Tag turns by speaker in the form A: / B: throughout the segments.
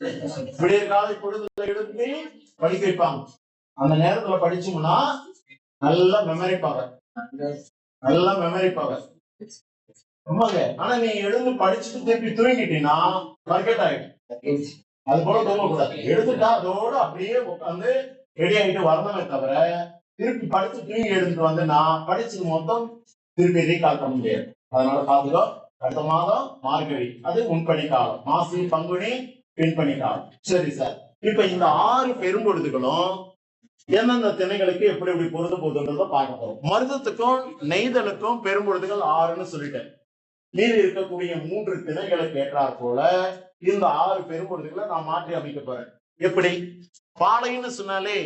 A: விடியற் காலை பொழுதுல எழுப்பி படிக்க வைப்பாங்க. அந்த நேரத்துல படிச்சோம்னா நல்ல மெமரி பவர், நல்ல மெமரி பவர். ஆனா நீ எழுந்து படிச்சுட்டு திருப்பி தூங்கிட்டீங்கன்னா மார்க்கெட் ஆயிடும். அது போல தூங்கக்கூடாது. எழுதுட்டா அதோட அப்படியே உட்காந்து ரெடி ஆகிட்டு வரணுமே தவிர திருப்பி படிச்சு தூங்கி எழுந்துட்டு வந்து நான் படிச்சது மொத்தம் திருப்பி ரீகால் பண்ண முடியாது. அதனால பாத்துக்கோ. அடுத்த மாதம் மார்கழி, அது முன்பணி காலம். மாசி, பங்குனி, பின்பணி காலம். சரி சார், இப்ப இந்த 6 பெரும்பொழுதுகளும் எந்தெந்த திணைகளுக்கு எப்படி எப்படி பொருந்த போகுதுன்றத பார்க்க போறோம். மருதத்துக்கும் நெய்தலுக்கும் பெரும்பொழுதுகள் 6ன்னு சொல்லிட்டேன். மீது இருக்கக்கூடிய 3 திணைகளுக்கு ஏற்றாற் போல இந்த 6 பெரும்பொழுதுகளை நான் மாற்றி அமைக்க போறேன். எப்படி? பாலைன்னு சொன்னாலே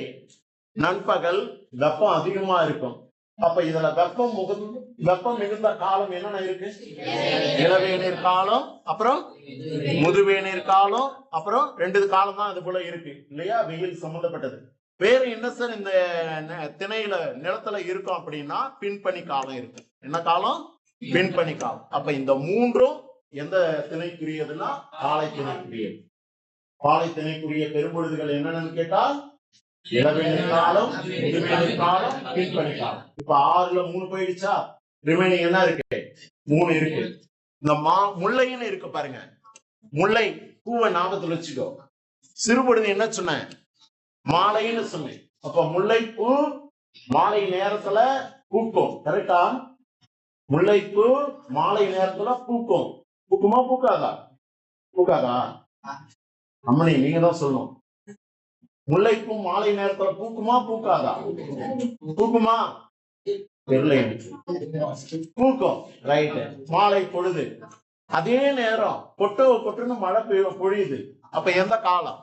A: நண்பகல் வெப்பம் அதிகமா இருக்கும். அப்ப இதுல வெப்பம் மிகுந்த காலம் என்னென்ன இருக்கு? இளவேநீர் காலம், அப்புறம் முதுவேநீர் காலம், அப்புறம் 2 காலம் தான் அது போல இருக்கு இல்லையா? வெயில் சம்பந்தப்பட்டது. வேற என்ன சார் இந்த திணையில நிலத்துல இருக்கும் அப்படின்னா பின்பணி காலம் இருக்கு. என்ன காலம்? பின்பணி காலம். அப்ப இந்த 3ம் எந்த திணைக்குரியதுன்னா பாலை திணைக்குரியது. பாலை திணைக்குரிய பெரும்பொழுதுகள் என்னென்னு கேட்டால் இளவேநீர் காலம், முதுவேநீர் காலம், பின்பணி காலம். இப்ப 6ல 3 போயிடுச்சா? ரிமைனிங் என்ன இருக்கு? 3 இருக்கு. இந்த முல்லைன்னு இருக்கு பாருங்க. முல்லை பூவை ஞாபகத்துல வச்சுக்கோ. சிறுபொழுது என்ன சொன்னேன்? மாலைன்னு சொன்னேன். அப்ப முல்லைப்பூ மாலை நேரத்துல பூக்கும். கரெக்டா? முல்லைப்பூ மாலை நேரத்துல பூக்கும். பூக்குமா பூக்காதா? பூக்காதா? அம்மனி நீங்க தான் சொல்லணும். முல்லைப்பூ மாலை நேரத்துல பூக்குமா பூக்காதா? பூக்குமா? தெரியல. பூக்கும். ரைட். மாலை பொழுது. அதே நேரம் பொட்டுன்னு மழை பொழியுது. அப்ப எந்த காலம்?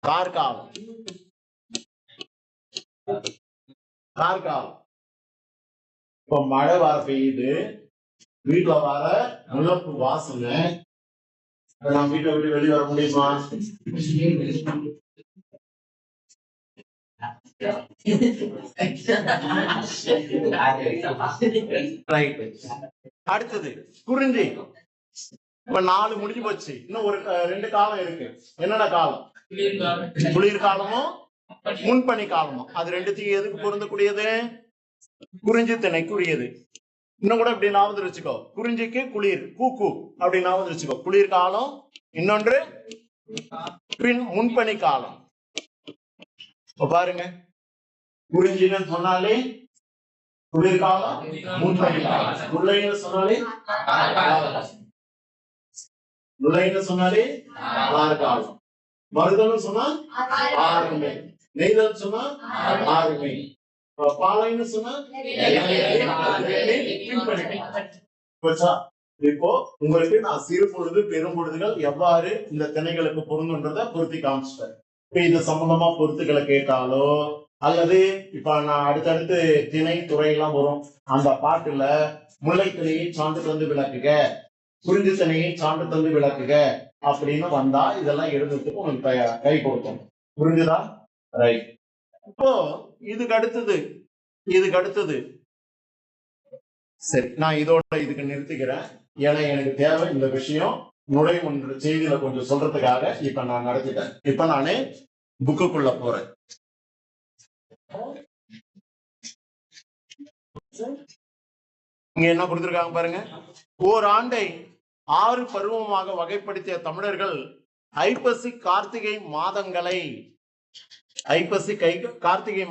A: கார்காலம். கார்காலம். இப்ப மழை வர பெய்யுது, வீட்டுல வர முல்லைப்பூ வாசனை. நான் வீட்டை விட்டு வெளியே வர முடியுமா? அடுத்தது குறிஞ்சி. இப்ப 4 முடிஞ்சு போச்சு. இன்னும் ஒரு 2 காலம் இருக்கு. என்னென்ன காலம்? குளிர்காலமும் முன்பனி காலமும். அது 2த்தையும் எதுக்கு பொருந்தக்கூடியது? குறிஞ்சி திணைக்குரியது. இன்னும் கூட இப்படி ஞாபகம் வச்சுக்கோ. குறிஞ்சிக்கு குளிர், கூக்கு அப்படி ஞாபகம் வச்சுக்கோ. குளிர்காலம், இன்னொன்று முன்பனி காலம். பாருங்க, குறிஞ்சின்னு சொன்னாலே குளிர்காலம், முன்பனி காலம். முல்லைன்னு சொன்னாலே காலம். மருதம்னு சொன்னா ஆறுமை. நெய்தல் சொன்னா ஆறுமை. பாலைன்னு சொன்னா இப்போ உங்களுக்கு நான் சிறு பொழுது பெரும்பொழுதுகள் எவ்வாறு இந்த திணைகளுக்கு பொருந்துன்றத பொருத்தி காமிச்சிட்டேன். இப்ப இது சம்பந்தமா பொருத்துக்களை கேட்டாலோ அல்லது இப்ப நான் அடுத்தடுத்து திணை துறை எல்லாம் வரும். அந்த பாட்டுல முல்லை திணையை சான்று தந்து விளக்குக, குறிஞ்சி திணையை சான்று தந்து விளக்குக அப்படின்னு வந்தா இதெல்லாம் எழுதுறதுக்கு உங்களுக்கு கை கொடுக்கும். புரிஞ்சுதா? ரைட். இப்போ இதுக்கு அடுத்தது சரி, நான் இதோட இதுக்கு நிறுத்திக்கிறேன். ஏன்னா எனக்கு தேவை இந்த விஷயம் நுழைவுன்ற செய்தியில கொஞ்சம் சொல்றதுக்காக இப்ப நான் நடத்திட்டேன். இப்ப நானே புக்குக்குள்ள போறேன். இங்க என்ன கொடுத்திருக்காங்க பாருங்க. ஓராண்டை 6 பருவமாக வகைப்படுத்திய தமிழர்கள் ஐப்பசி கார்த்திகை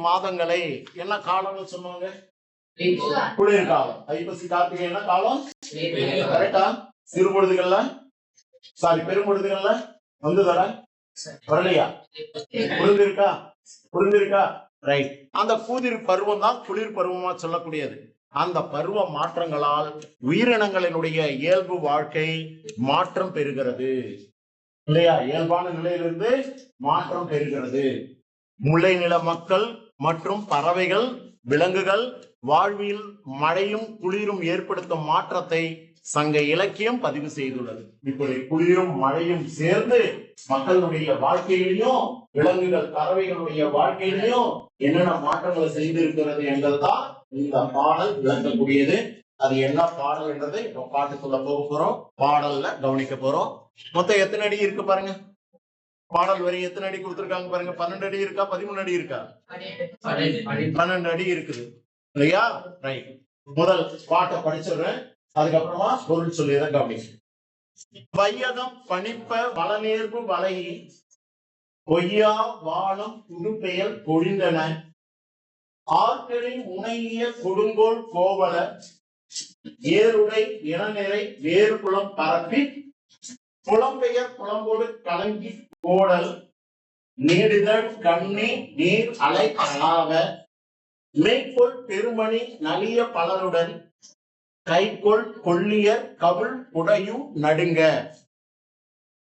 A: மாதங்களை என்ன காலம்னு சொன்னாங்க? குளிர்காலம். ஐப்பசி கார்த்திகை என்ன காலம்? கரெக்டா? சிறுபொழுதுகள்ல பெரும்பொழுதுகள்ல வந்துதா வரலையா? புரிஞ்சிருக்கா? ரைட். அந்த கூதிர் பருவம் தான் குளிர் பருவமா சொல்லக்கூடியது. அந்த பருவ மாற்றங்களால் உயிரினங்களினுடைய இயல்பு வாழ்க்கை மாற்றம் பெறுகிறது இல்லையா? இயல்பான நிலையிலிருந்து மாற்றம் பெறுகிறது. முல்லை நில மக்கள் மற்றும் பறவைகள், விலங்குகள் வாழ்வில் மழையும் குளிரும் ஏற்படுத்தும் மாற்றத்தை சங்க இலக்கியம் பதிவு செய்துள்ளது. இப்படி குளிரும் மழையும் சேர்ந்து மக்களுடைய வாழ்க்கையிலையும் விலங்குகள் பறவைகளுடைய வாழ்க்கையிலையும் என்னென்ன மாற்றங்களை செய்திருக்கிறது என்பதுதான் இந்த பாடல் விளக்கக்கூடியது. அது என்ன பாடல் என்றதை இப்ப பாட்டுக்குள்ள போக போறோம். பாடல்ல கவனிக்க போறோம். மொத்தம் எத்தனை அடி இருக்கு பாருங்க. பாடல் வரி எத்தனை அடி கொடுத்திருக்காங்க பாருங்க. 12 அடி இருக்கா, 13 அடி இருக்கா? 12 அடி இருக்குது இல்லையா? ரைட். முதல் பாட்டை படிச்சிடுறேன், அதுக்கப்புறமா பொருள் சொல்லிதான் கவனிச்சு. வையகம் பணிப்ப வளநேர்வு வலை பொய்யா வாழும் புதுப்பெயல் பொழிந்தன ஆட்களின் முனைய கொடுங்கோல் கோவல ஏருடை இளநிறை வேறு குளம் பரப்பி புலம்பெயர் புலம்போடு கலங்கி கோடல் நீடுதல் கண்ணி நீர் அலை அளாவ மெய்கொள் பெருமணி நலிய பலருடன் கைகொள் கொள்ளியர் கவுள் உடையும் நடுங்க.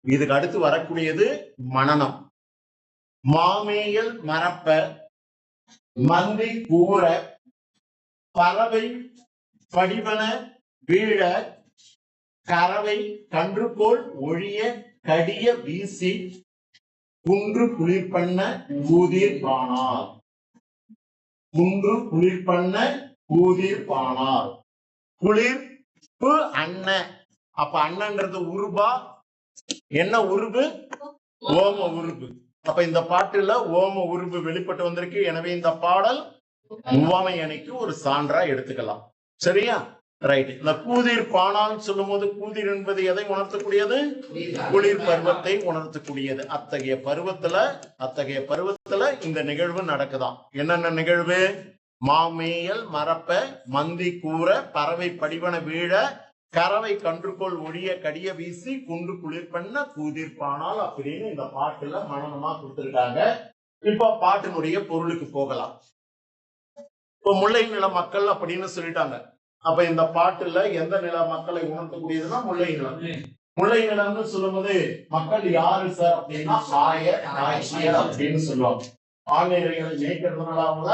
A: இதுக்கு அடுத்து வரக்கூடியது மனனம். மாமேயல் மரப்ப மந்தி கூற பறவை படிவன வீழ கறவை கன்றுபோல் ஒழிய கடிய வீசி குன்று குளிர் பண்ண கூதிர் பானார். குன்று குளிர் பண்ண கூதிர் பானார். குளிர்ப்பு அண்ண. அப்ப அண்ணன்றது உருபா. என்ன உருவு? ஓம உருவு. அப்ப இந்த பாட்டுல ஓம உருவு வெளிப்பட்டு வந்திருக்கு. எனவே இந்த பாடல் உவமை அணிக்கு ஒரு சான்றா எடுத்துக்கலாம். சரியா? ரைட். இந்த கூதிர் பானான்னு சொல்லும் போது கூதிர் என்பது எதை உணர்த்தக்கூடியது? குளிர் பருவத்தை உணர்த்தக்கூடியது. அத்தகைய பருவத்துல இந்த நிகழ்வு நடக்குதாம். என்னென்ன நிகழ்வு? மாமேயல் மரப்ப மந்தி கூற பறவை படிவன வீழ கறவை கன்றுகோள் ஒழிய கடிய வீசி குன்று குளிர் பண்ண கூதிர் பானால் அப்படின்னு இந்த பாட்டுல மனனமா கொடுத்திருக்காங்க. இப்ப பாட்டினுடைய பொருளுக்கு போகலாம். இப்ப முல்லை நில மக்கள் அப்படின்னு சொல்லிட்டாங்க. அப்ப இந்த பாட்டுல எந்த நில மக்களை உணர்த்தக்கூடியதுன்னா முல்லை நிலம். முல்லை நிலம்னு சொல்லும் போது மக்கள் யாரு சார் அப்படின்னா ஆயர் ஆட்சியர் அப்படின்னு சொல்லுவாங்க. ஆணையர்களை ஜெயிக்கிறதுனால அவங்கள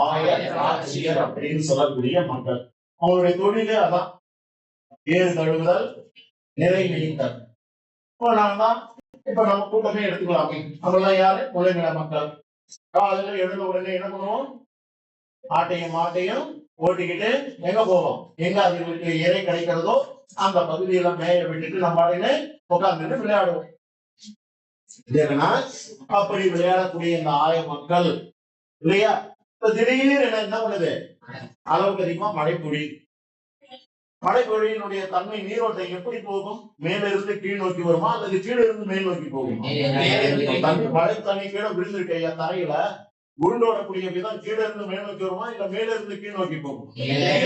A: ஆயர் ஆட்சியர் அப்படின்னு சொல்லக்கூடிய மக்கள். அவங்களுடைய தொழிலே அதான், ஏறு தழுவுதல், நிறை நீத்தல். இப்ப நம்ம கூட்டமே எடுத்துக்கலாமே. அவங்கெல்லாம் யாரு? முல்லை நில மக்கள். காலையில எழுந்த உடனே என்ன பண்ணுவோம்? ஆட்டையும் மாட்டையும் ஓட்டிக்கிட்டு எங்க போவோம்? எங்க அதுங்களுக்கு இறை கிடைக்கிறதோ அந்த பகுதியில மேய விட்டுட்டு நம்ம உட்கார்ந்துட்டு விளையாடுவோம். அப்படி விளையாடக்கூடிய இந்த ஆய மக்கள் இல்லையா, இப்ப திடீர்னு என்ன பண்ணுது? அளவுக்கு அதிகமா மழை பொழியுது. மழை பொழியினுடைய தன்மை நீரோட்டம் எப்படி போகும்? மேல இருந்து கீழ் நோக்கி வருமா அல்லது கீழே இருந்து மேல் நோக்கி போகுமா? தண்ணி மழை தண்ணி கீழே விழுந்திருக்க ஐயா தரையில உருண்டோடக்கூடிய விதம் கீழே இருந்து மேல் நோக்கி வருமா இல்ல மேல இருந்து கீழ் நோக்கி போகும்?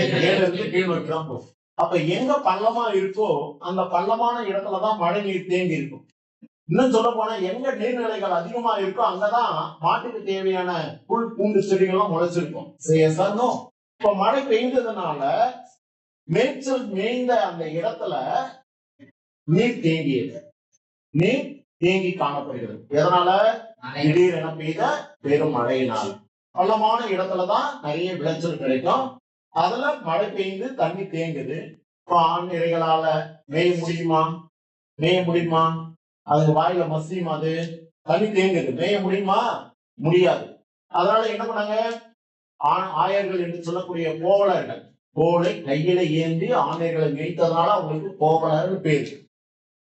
A: மேல இருந்து கீழ் நோக்கி தான் போகும். அப்ப எங்க பள்ளமா இருக்கோ அந்த பள்ளமான இடத்துலதான் மழை நீர் தேங்கி இருக்கும். இன்னும் சொல்ல போனா எங்க நீர்நிலைகள் அதிகமா இருக்கோ அங்கதான் மாட்டுக்கு தேவையான புல் பூண்டு செடிகள்லாம் முளைச்சிருக்கும். இப்ப மழை பெய்ந்ததுனால மேய்ச்சல் மேய்ந்த அந்த இடத்துல நீர் தேங்கியது. நீர் தேங்கி காணப்படுகிறது. எதனால? திடீரென பெய்த பெரும் மழையினால். பள்ளமான இடத்துலதான் நிறைய விளைச்சல் கிடைக்கும். அதுல மழை பெய்ந்து தண்ணி தேங்குது. இப்ப ஆண் இறைகளால மேய முடியுமா? அதுக்கு வாயில மசியும், அது தண்ணி தேங்குது. மேய முடியுமா? முடியாது. அதனால என்ன பண்ணாங்க? ஆயர்கள் என்று சொல்லக்கூடிய கோவலர்கள் கோலை கையில ஏந்தி ஆணையர்களை மேய்த்ததுனால அவங்களுக்கு கோவலர்னு பேரு.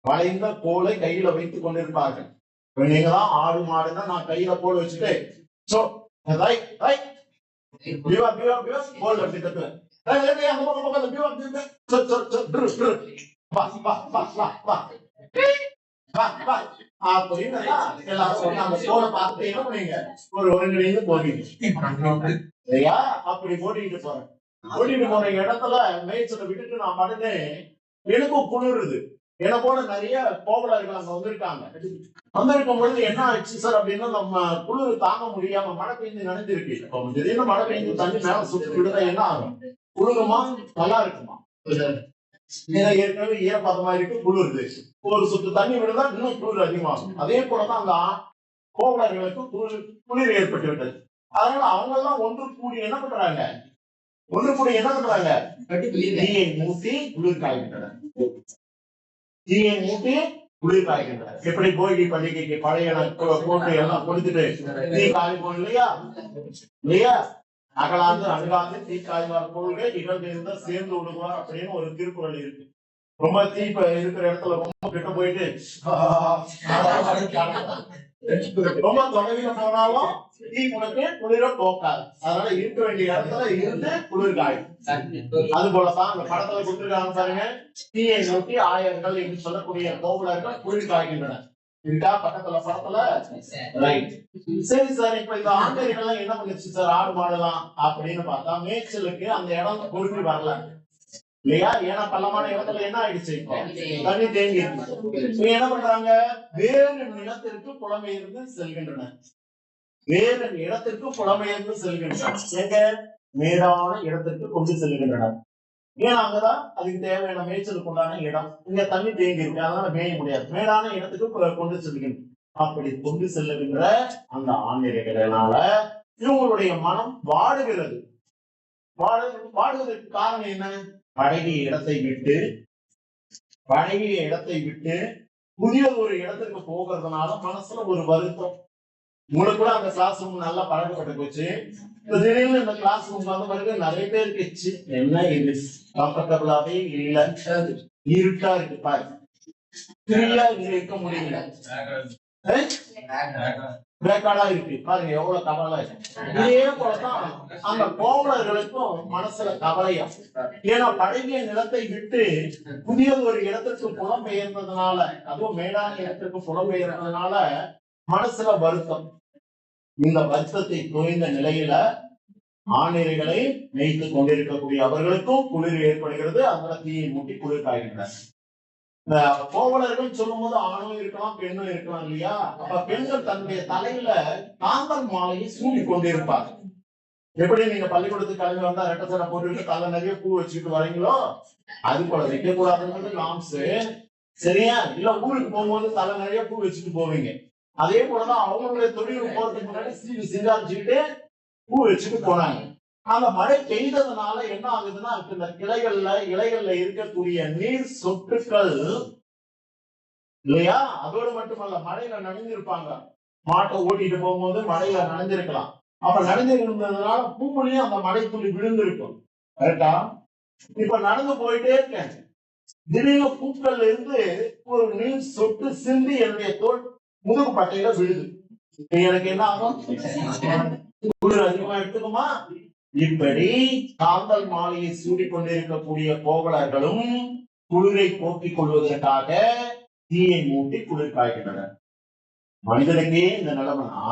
A: வளைந்த கோலை கையில வைத்துக் கொண்டிருப்பார்கள். நீங்கதான் ஆடு மாடுன்னா நான் கையில கோல் வச்சுட்டு அப்படின்னு எல்லாரும் அந்த கோலை பார்த்துட்டு என்ன பண்ணீங்க? ஒரு ஒருங்கிணைந்து போவீங்க இல்லையா? அப்படி ஓட்டிட்டு போறேன். ஓட்டிட்டு போற இடத்துல மேய்ச்சலை விட்டுட்டு நான் மடனே எனக்கும் குளிருது. என்ன போல நிறைய கோவலர்கள் அங்க வந்திருக்கும் பொழுது என்ன ஆச்சு சார் அப்படின்னா, நம்ம குளிர் தாங்க முடியாம மழை பெய்ஞ்சு நனைஞ்சிருக்கு. திடீர்னு மழை பெய்ஞ்சு தண்ணி மேல சுற்றி விடுதா என்ன ஆகும்? குளிருமா? நல்லா இருக்குமா? ஏற்கனவே ஈரப்பதமா இருக்கு, குளிருது. ஒரு சுற்று தண்ணி விடுதா இன்னும் குளிர் அதிகமாகும். அதே போலதான் அந்த கோவலர்களுக்கு குளிர் ஏற்பட்டு விட்டது. அதனால அவங்க எல்லாம் ஒன்று கூடி என்ன பண்றாங்க? தீயை மூட்டி குளிர் காய்கின்றனர். எப்படி போகி பண்டிகைக்கு பழைய போட்டு எல்லாம் கொடுத்துட்டு தீ காய்ப்போம் இல்லையா? அகலாந்து அழுகாந்து தீ காய்வார் கொள்கை இகழ்ந்து சேர்ந்து விடுவார் அப்படின்னு ஒரு திருக்குறள் இருக்கு. ரொம்ப தீ இருக்கிற இடத்துல ரொம்ப கிட்ட போயிட்டு ரொம்ப தொலைவில போனாலும் தீ உனக்கு குளிர போக்காது. அதனால இருக்க வேண்டிய இடத்துல இருந்து குளிர் காயும். அது போலதான் அந்த படத்துல கொடுத்துருக்காங்க பாருங்க, தீயை நோக்கி ஆயர்கள் என்று சொல்லக்கூடிய கோவலர்கள் குளிர் காய்கின்றன. இருக்கா பக்கத்துல படத்துல? ரைட். சரி சார், இப்ப இந்த ஆண்டைகள்லாம் என்ன பண்ணுச்சு சார் ஆடு மாடலாம் அப்படின்னு பார்த்தா மேய்ச்சலுக்கு அந்த இடம் குளிர்ச்சி வரல இல்லையா? ஏன்னா பள்ளமான இடத்துல என்ன ஆயிடுச்சு, தண்ணி தேங்கி இருக்கு. என்ன பண்றாங்க, வேறு நிலத்திற்கு புலம்பெயர்ந்து செல்கின்றன. வேறு இடத்திற்கு புலம்பெயர்ந்து செல்கின்றன. எங்க? மேடான இடத்திற்கு கொண்டு செல்கின்றன. ஏன்னா அங்கதான் அதுக்கு தேவையான மேய்ச்சலுக்கு உண்டான இடம். இங்க தண்ணி தேங்கி இருக்கு, அதனால மேய முடியாது. மேடான இடத்துக்கு கொண்டு செல்கின்றன. அப்படி கொண்டு செல்லுகின்ற அந்த ஆண்டைகளால இவங்களுடைய மனம் வாடுகிறது. வாடுவதற்கு காரணம் என்ன? பழகிய இடத்தை விட்டு புதிய ஒரு இடத்துக்கு போகிறதுனால மனசுல ஒரு வருத்தம். உங்களுக்கு கூட அந்த கிளாஸ் ரூம் நல்லா பழக்கப்பட்டு போச்சு. திடீர்னு இந்த கிளாஸ் ரூம் வந்து பிறகு நிறைய பேர் கேச்சு, என்ன இது கம்ஃபர்டபுளாவே இல்ல, இருட்டா இருக்கு பாரு, ஃப்ரீயா இருக்க முடியல, பேக்காடா இருக்கு பாருங்க, எவ்வளவு கவலை. இதே போலதான் அந்த கோவலர்களுக்கும் மனசுல கவலையா. ஏன்னா பழகிய நிலத்தை விட்டு புதிய ஒரு இடத்துக்கு புலம்பெயர்ந்ததுனால, அதுவும் மேலான இடத்துக்கு புலம்பெயர்ந்ததுனால மனசுல வருத்தம். இந்த வருத்தத்தை தோய்ந்த நிலையில ஆணிரைகளை மேய்த்துக் கொண்டிருக்கக்கூடிய அவர்களுக்கும் குளிர் ஏற்படுகிறது. அதனால தீயை மூட்டி குளிர் காய்கின்றனர். இந்த கோவலர்கள் சொல்லும் போது ஆணும் இருக்கலாம் பெண்ணும் இருக்கலாம் இல்லையா? அப்ப பெண்கள் தன்னுடைய தலையில காந்தல் மாலையை சூடி கொண்டிருப்பாங்க. எப்படி நீங்க பள்ளிக்கூடத்துக்கு கிளம்பி வந்தா ரெட்டை சடை போட்டுக்கிட்டு தலை நிறைய பூ வச்சுக்கிட்டு வரீங்களோ, அது போல வைக்க கூடாதுன்றது நாம்ஸ். சரியா? இல்ல ஊருக்கு போகும்போது தலை நிறைய பூ வச்சுட்டு போவீங்க. அதே போலதான் அவங்களுடைய தொழிலுக்கு போறதுக்கு முன்னாடி சிங்காரிச்சுக்கிட்டு பூ வச்சுட்டு போனாங்க. அந்த மழை பெய்ததுனால என்ன ஆகுதுன்னா, இந்த இலைகள்ல இருக்கக்கூடிய நீர் சொட்டுக்கள் இல்லையா, அதோடு மட்டுமல்ல மழையில நனைஞ்சிருப்பாங்க. மாட்டை ஓட்டிட்டு போகும்போது மழையில நனைஞ்சிருக்கலாம். அப்ப நனைஞ்சிருந்ததுனால பூவுலையும் அந்த மழை துளி விழுந்திருக்கும். கரெக்டா? இப்ப நடந்து போயிட்டே இருக்கேன், திடீர்னு பூக்கள்ல இருந்து ஒரு நீர் சொட்டு சிந்தி என்னுடைய தோல் முதுகு பட்டையில விழுது. எனக்கு என்ன ஆகும்? குளிர் அதிகமா எடுத்துக்குமா? இப்படி காந்தல் மாலையை சூடிக்கொண்டிருக்கக்கூடிய கோவலர்களும் குளிரை போக்கிக் கொள்வதற்காக தீயை மூட்டி குளிர் காய்கின்றனர். மனிதனுக்கே இந்த நிலைமைனா,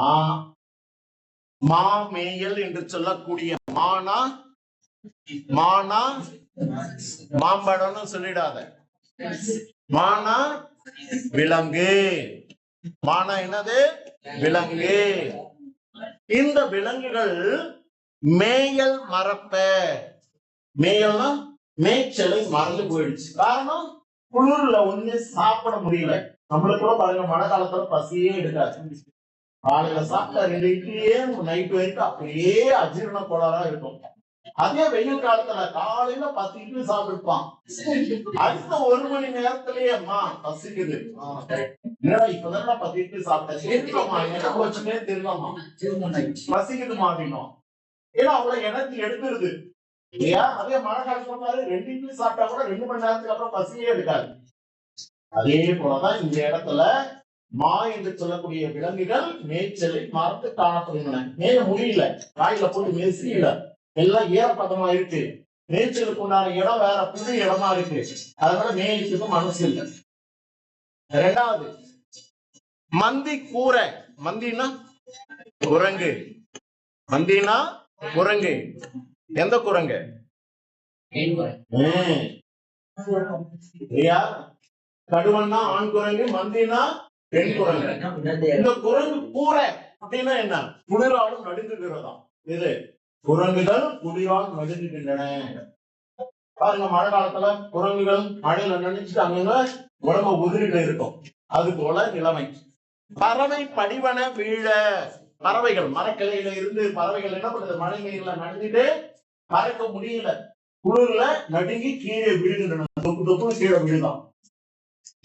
A: மாமேயல் என்று சொல்லக்கூடிய மானா மாம்பழம்னு சொல்லிடாத, மானா விலங்கு. மானா என்னது? விலங்கு. இந்த விலங்குகள் மேயல் மறப்ப, மேயல்னா மேய்ச்சலை மறந்து போயிடுச்சு. காரணம், குளிர்ல ஒண்ணு சாப்பிட முடியல. நம்மளுக்கு கூட பாருங்க, மழை காலத்துல பசியே எடுக்காது. காலையில சாப்பிட்டா 2 இட்லியே நைட் வரைக்கும் அப்படியே அஜீரண கோளாறா இருக்கும். அதே வெயில் காலத்துல காலையில 10 இட்லி சாப்பிட்டுப்பான், அடுத்த 1 மணி நேரத்திலேயே அம்மா பசிக்குது, இப்பதான் 10 இட்லி சாப்பிட்டேன், தெரியலாமா பசிக்குதுமா அப்படின்னும். ஏன்னா அவ்வளவு எனர்ஜி எடுத்துருது இல்லையா? அதே மழை காலத்துல பாரு, 2 இட்லி சாப்பிட்டா கூட 2 மணி நேரத்துக்கு அப்புறம் பசியே எடுக்காது. அதே போலதான் இந்த இடத்துல மா என்று சொல்லக்கூடிய விலங்குகள் மேய்ச்சலை மறந்து காணப்படுகின்றன. மேய முடியல, காயில போட்டு மேய்ச்சில எல்லாம் ஈரப்பதமா இருக்கு. மேய்ச்சலுக்கு உண்டான இடம் வேற புது இடமா இருக்கு. அதனால மேய்ச்சலுக்கு மனசு இல்லை. 2வது, மந்தி கூரை. மந்தினா குரங்கு. மந்தினா குரங்கு. எந்த குரங்கு? கடுவன்னா ஆண் குரங்கு, மந்தினா பெண் குரங்கு. இந்த குரங்கு கூரை அப்படின்னா என்ன? குளிராலும் நடுங்குகிறதா. இது குரங்குகள் குளிரால் நடுங்குகின்றன. பாருங்க, மழை காலத்துல குரங்குகள் மழையில நினைச்சுட்டு அங்க உடம்ப உதிரிட்டு இருக்கும். அது போல நிலைமை. பறவை படிவன வீழ. பறவைகள் மரக்கிளையில இருந்து பறவைகள் என்ன பண்ணுது? மழை நீர்ல நனைஞ்சிட்டு பறக்க முடியல, குளிர்ல நடுங்கி கீழே விழுகின்றன. தொப்பு தொப்புன்னு கீழே விழுதான்.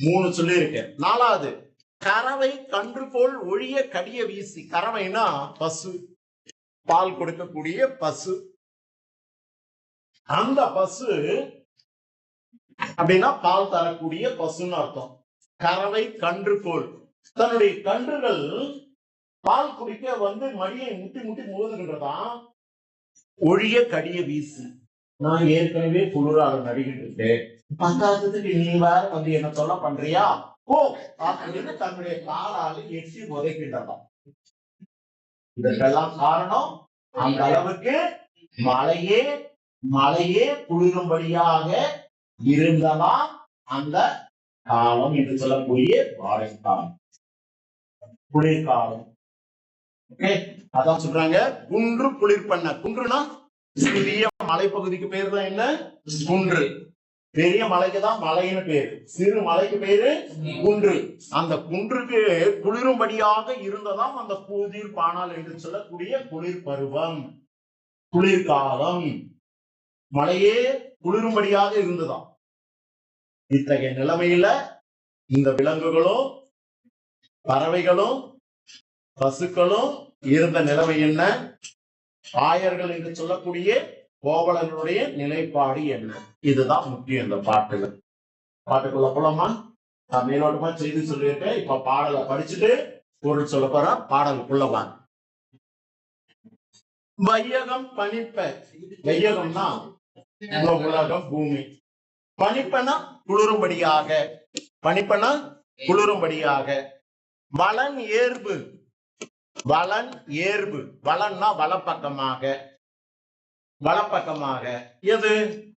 A: 3 சொல்லி இருக்கேன். 4வது, கறவை கன்று போல் ஒழிய கடிய வீசி. கறவைனா பசு, பால் கொடுக்கக்கூடிய பசு. அந்த பசு அப்படின்னா பால் தரக்கூடிய பசுன்னு அர்த்தம். கறவை கன்று போல். தன்னுடைய கன்றுகள் பால் குடிக்க வந்து மடியை முட்டி முட்டி மோதுகின்றதான். ஒழிய கடிய வீசு, நான் ஏற்கனவே குளிராக நடிகிட்டு பத்தாததுக்கு நீ வேற வந்து என்ன சொல்ல பண்றியா ஓ அப்படின்னு தன்னுடைய காலால் எட்டி உதைக்கின்றதாம். இதற்கெல்லாம் காரணம் அந்த அளவுக்கு மழையே மழையே குளிரும்படியாக இருந்ததாம் அந்த காலம் என்று சொல்லக்கூடிய வாழைக்காலம், குளிர்காலம். அதான் சொல்றாங்க குன்று குளிர் பண்ண. குன்றுனா சிறிய மலைப்பகுதிக்கு பேரு தான் என்ன? குன்று. பெரிய மலைக்குதான் மலைன்னு பேரு, சிறு மலைக்கு பேரு குன்று. அந்த குன்றுக்கு குளிரும்படியாக இருந்ததாம் அந்த குளிர் பானால் என்று சொல்லக்கூடிய குளிர் பருவம், குளிர்காலம். மழையே குளிரும்படியாக இருந்ததாம். இத்தகைய நிலைமையில இந்த விலங்குகளும் பறவைகளும் பசுக்களும் இருந்த நிலைமை என்ன? ஆயர்கள் என்று சொல்லக்கூடிய கோவலர்களுடைய நிலைப்பாடு என்ன? இதுதான் முக்கியம். இந்த பாட்டுக்குள்ள போலாமா? நான் மேலோட்டமா செய்தி சொல்லியிருக்கேன். இப்ப பாடலை படிச்சுட்டு பொருள் சொல்ல போற. பாடலுக்குள்ளவா வையகம் பனிப்ப. வையகம்னா உலகம், பூமி. பனிப்பனா குளிரும்படியாக, பனிப்பனா குளிரும்படியாக. வளன் ஏர்பு, வளன் ஏர்பு. வளன்னா வலப்பக்கமாக, வலப்பக்கமாக. எது?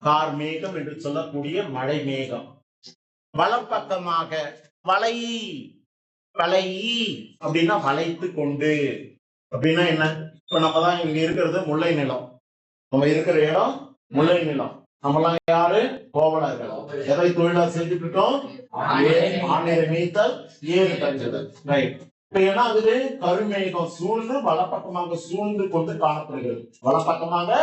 A: கார் மேகம் என்று சொல்லக்கூடிய மழை மேகம். வலப்பக்கமாக வலை, வலை அப்படின்னா வளைத்து கொண்டு. அப்படின்னா என்ன? இப்ப நம்ம தான் இங்க இருக்கிறது முல்லை நிலம். நம்ம இருக்கிற இடம் முல்லை நிலம். நம்மளாம் யாரு? கோவலர்கள். எதை தொழிலா செஞ்சுட்டு இருக்கோம்? ஆணையரை மீத்தல், ஏறு தங்குதல். ரைட். இப்ப என்ன ஆகுது? கருமேகம் சூழ்ந்து வலப்பக்கமாக சூழ்ந்து கொண்டு காணப்படுகிறது, வலப்பக்கமாக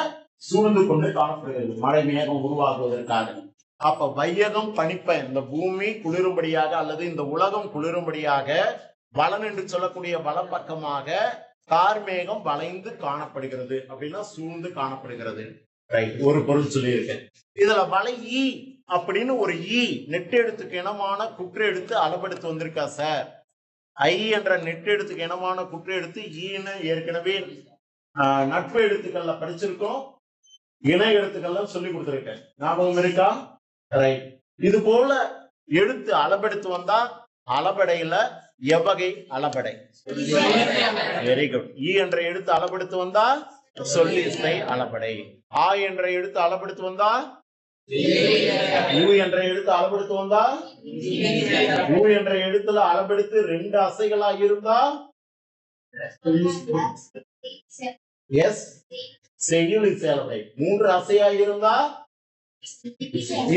A: சூழ்ந்து கொண்டு காணப்படுகிறது மழை மேகம் உருவாகுவதற்காக. அப்ப வையகம் பனிப்ப, இந்த பூமி குளிரும்படியாக அல்லது இந்த உலகம் குளிரும்படியாக வளன் என்று சொல்லக்கூடிய வலப்பக்கமாக கார்மேகம் வளைந்து காணப்படுகிறது. அப்படின்னா சூழ்ந்து காணப்படுகிறது. ரைட். ஒரு பொருள் சொல்லியிருக்கேன். இதுல வலை ஈ அப்படின்னு ஒரு ஈ நெட்டெழுத்துக்கு இனமான குற்ற எடுத்து அளவெடுத்து வந்திருக்கா சார். ஐ என்ற நெட்டெழுத்துக்கு இனமான குற்ற எடுத்து ஈன்னு ஏற்கனவே நட்பு எழுத்துக்கள்ல படிச்சிருக்கோம், இணை எழுத்துக்கள்லாம் சொல்லி கொடுத்திருக்கேன். ஞாபகம் இருக்கா? ரைட். இது போல எழுத்து அளபெடுத்து வந்தா அளபடையில எவ்வகை அளபடை? Very good. ஈ என்ற எழுத்து அளபெடுத்து வந்தா சொல்லிசை அளபடை. ஆ என்ற எழுத்து அளபெடுத்து வந்தா, ஊ என்ற எழுத்து அளபெடுத்து வந்தா, ஊ என்ற எழுத்துல அளபெடுத்து ரெண்டு அசைகளா இருந்தா எஸ் செய்யுள் இசை அளபடை. மூன்று அசையா இருந்தா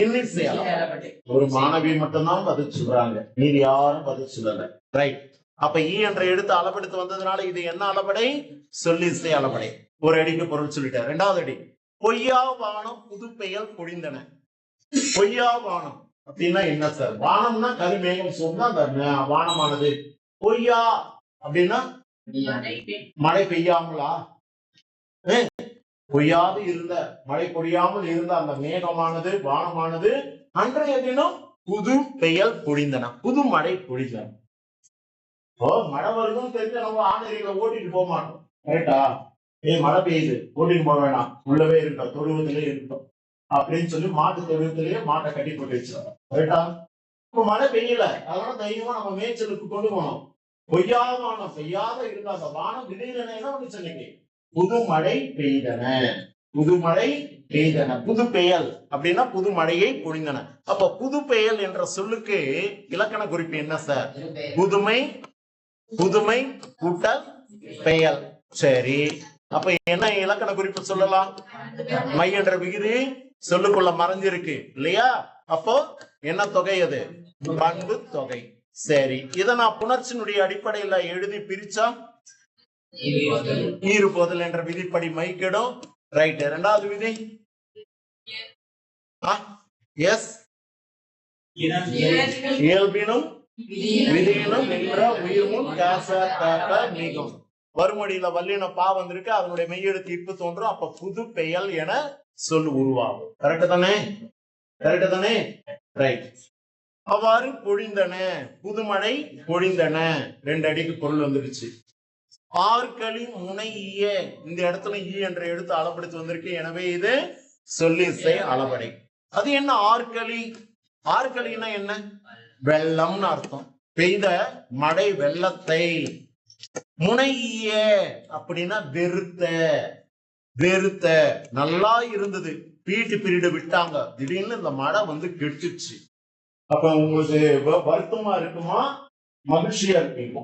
A: இன்னிசை அளபடை. ஒரு மாணவி மட்டும்தான் பதில் சொல்றாங்க, மீதி யாரும் பதில் சொல்லல. ரைட். அப்ப ஈ என்ற எழுத்து அளபெடுத்து வந்ததுனால இது என்ன அளபடை? சொல்லிசை அளபடை. ஒரு அடிக்கு பொருள் சொல்லிட்டேன். இரண்டாவது அடி, பொய்யா வானம் புது பெயல் பொழிந்தன. பொய்யா வானம் அப்படின்னா என்ன சார்? வானம்னா கருமேகம் சொன்னா அந்த வானமானது. பொய்யா அப்படின்னா மழை பெய்யாமலா? பொய்யாது இருந்த, மழை பொழியாமல் இருந்த அந்த மேகமானது, வானமானது அன்றைய தினம் புது பெயல் பொழிந்தன, புது மழை பொழிந்தன. மழை வருதுன்னு தெரிஞ்சு நம்ம ஆணையர்களை ஓட்டிட்டு போக மாட்டோம். கரெக்டா? மழை பெய்யுது, ஓட்டிட்டு போக வேணாம், உள்ளவே இருக்கட்டும், தொழுவத்திலே இருக்கட்டும் அப்படின்னு சொல்லி மாட்டு தொழுவத்திலேயே மாட்டை கட்டி போட்டு வச்சிருக்கோம். கரெக்டா? இப்ப மழை பெய்யல, அதனால தைரியமா நம்ம மேய்ச்சலுக்கு கொண்டு போனோம். பொய்யாத வானம், பெய்யாத இருந்த அந்த வானம் திடீரென என்ன வந்துச்சு? இன்னைக்கு புது மழை பெய்தன, புது மழை பெய்தன. புது பெயல் அப்படின்னா புது மழையை பொழிந்தன. அப்ப புது பெயல் என்ற சொல்லுக்கு இலக்கண குறிப்பு என்ன சார்? புதுமை, புதுமை கூட்டல் பெயல். சரி, அப்ப என்ன இலக்கண குறிப்பு சொல்லலாம்? மை என்ற விகுதி சொல்லுக்குள்ள மறைஞ்சிருக்கு இல்லையா? அப்போ என்ன தொகை? அது பண்பு தொகை. சரி, இதை நான் புணர்ச்சியினுடைய அடிப்படையில எழுதி பிரிச்சா ஈறுபோதல் என்ற விதிப்படி மைக்கிடும். ரைட். இரண்டாவது விதி எஸ் இயல்பினும் விதியினும் நின்ற உயிர்முன் நீக்கும். வறுமொழியில வல்லின பா வந்திருக்கு, அதனுடைய மெய்யெழுத்து இப்பு தோன்றும். அப்ப புது பெயல் என சொல் உருவாகும். கரெக்ட் தானே? கரெக்ட் தானே? ரைட். அவ்வாறு பொழிந்தன, புதுமழை பொழிந்தன. 2 அடிக்கு பொருள் வந்துருச்சு. ஆற்களி முனை ஈய, இந்த இடத்துல ஈ என்ற எழுத்து அளப்படுத்தி வந்திருக்கு. எனவே இது சொல்லிசை அளபடை. அது என்ன ஆற்களி? ஆற்களின்னா என்ன? வெள்ளம்னு அர்த்தம். பெய்த மழை வெள்ளத்தை. முனை ஈய அப்படின்னா வெறுத்த, வெறுத்த. நல்லா இருந்தது, பீட்டு பீரியடு விட்டாங்க, திடீர்னு இந்த மழை வந்து கெட்டுச்சு. அப்ப உங்களுக்கு வருத்தமா இருக்குமா, மகிழ்ச்சியா இருக்கீங்க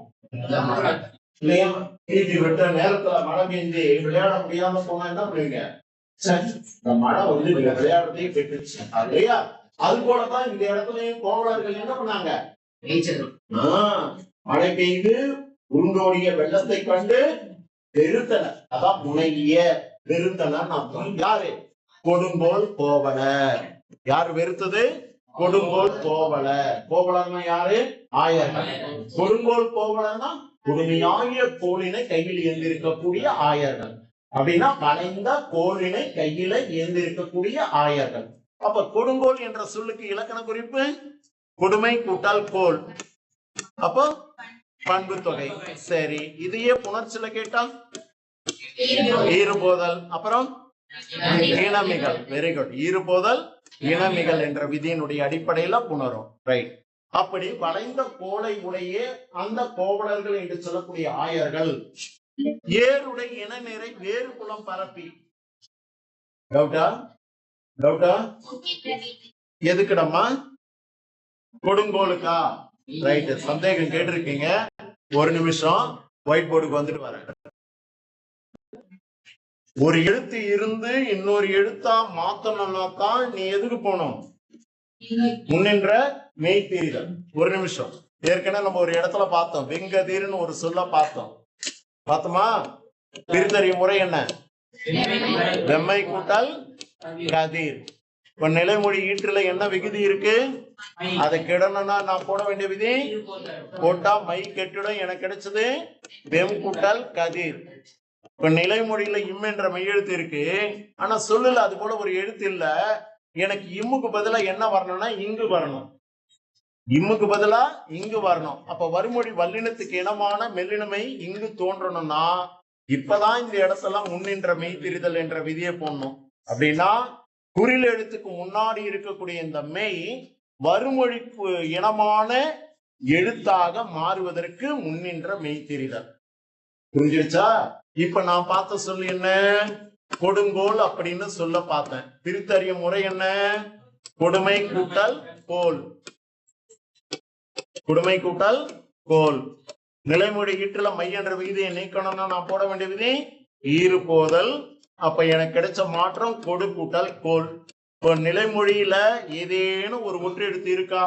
A: இல்லையா? பீட்டி விட்ட நேரத்துல மழை பெய்ஞ்சு விளையாட முடியாம போனா என்ன பண்ணுவீங்க? இந்த மழை வந்து விளையாடுறதே கெட்டுச்சு இல்லையா? அது போலதான் இந்த இடத்துலயும் கோவலர்கள் என்ன பண்ணாங்க? மழை பெய்து உருண்டோடிய வெள்ளத்தை கண்டு வெறுத்தன. அதான் முனைய வெறுத்தன. யாரு? கொடுங்கோல் கோவலர். யாரு வெறுத்தது? கொடுங்கோல் கோவலர். கோவலர்னா யாரு? ஆயர்கள். கொடுங்கோல் கோவலர்னா கொடுமையாகிய கோலினை கையில் ஏந்திருக்கக்கூடிய ஆயர்கள். அப்படின்னா வளைந்த கோலினை கையில ஏந்திருக்கக்கூடிய ஆயர்கள். அப்ப கொடுங்கோல் என்ற சொல்லுக்கு இலக்கண குறிப்பு கொடுமை கூட்டல் கோல். அப்போ பண்பு தொகை. சரி, இதையே புணர்ச்சியில கேட்டா ஈறுபோதல், அப்புறம் இனமிகள். Very good. ஈறுபோதல் இனமிகள் என்ற விதியினுடைய அடிப்படையில புணரும். ரைட். அப்படி வளைந்த கோலை உடைய அந்த கோவலர்கள் என்று சொல்லக்கூடிய ஆயர்கள் ஏருடைய இன நிறை வேறு குலம் பரப்பி. டவுட்டா? டவுட்டா? எதுக்குடம்மா? கொடுங்கோலுக்கா? ரைட். சந்தேகம் கேட்டிருக்கீங்க. ஒரு நிமிஷம் ஒயிட் போர்டுக்கு வந்துட்டு வரேன். ஒரு எழுத்து இருந்து இன்னொரு எழுத்தா மாத்தணும்னா தான் நீ எதுக்கு போனோம்? முன்னின்ற மெய்தீரிதல். ஒரு நிமிஷம். ஏற்கனவே நம்ம ஒரு இடத்துல பார்த்தோம், வெங்கதீர்னு ஒரு சொல்ல பார்த்தோம். பார்த்தோமா? பிரித்தறிய முறை என்ன? வெம்மை கூட்டல் கதிர். இப்ப நிலைமொழி ஈற்றுல என்ன விகுதி இருக்கு? அதை கிடணும்னா நான் போட வேண்டிய விதி போட்டா மை கெட்டிடம். எனக்கு கிடைச்சது வெம் கூட்டல் கதிர். இப்ப நிலைமொழியில இம் என்ற மெய்யெழுத்து இருக்கு, ஆனா சொல்லல அது போல ஒரு எழுத்து இல்ல. எனக்கு இம்முக்கு பதிலா என்ன வரணும்னா இங்கு வரணும். இம்முக்கு பதிலா இங்கு வரணும். அப்ப வறுமொழி வல்லினத்துக்கு இனமான மெல்லினமை இங்கு தோன்றணும்னா இப்பதான் இந்த இடத்தெல்லாம் முன்னின்ற மெய்திரிதல் என்ற விதியை போடணும். அப்படின்னா குறில் எழுத்துக்கு முன்னாடி இருக்கக்கூடிய இந்த மெய் வறுமொழிக்கு இனமான எழுத்தாக மாறுவதற்கு முன்னின்ற மெய்திரிதல். புரிஞ்சிருச்சா? இப்ப நான் பார்த்த சொல்லு என்ன? கொடுங்கோல் அப்படின்னு சொல்ல பார்த்தேன். பிரித்தறிய முறை என்ன? கொடுமை கூட்டல் கோல். கொடுமை கூட்டல் கோல். நிலைமொழி ஈற்றுல மை என்ற விதியை நீக்கணும்னா நான் போட வேண்டிய விதி ஈறு போதல். அப்ப எனக்கு கிடைச்ச மாற்றம் கொடு கூட்டல் கோல். இப்போ நிலைமொழியில ஏதேனும் ஒரு ஒற்று எழுத்து இருக்கா?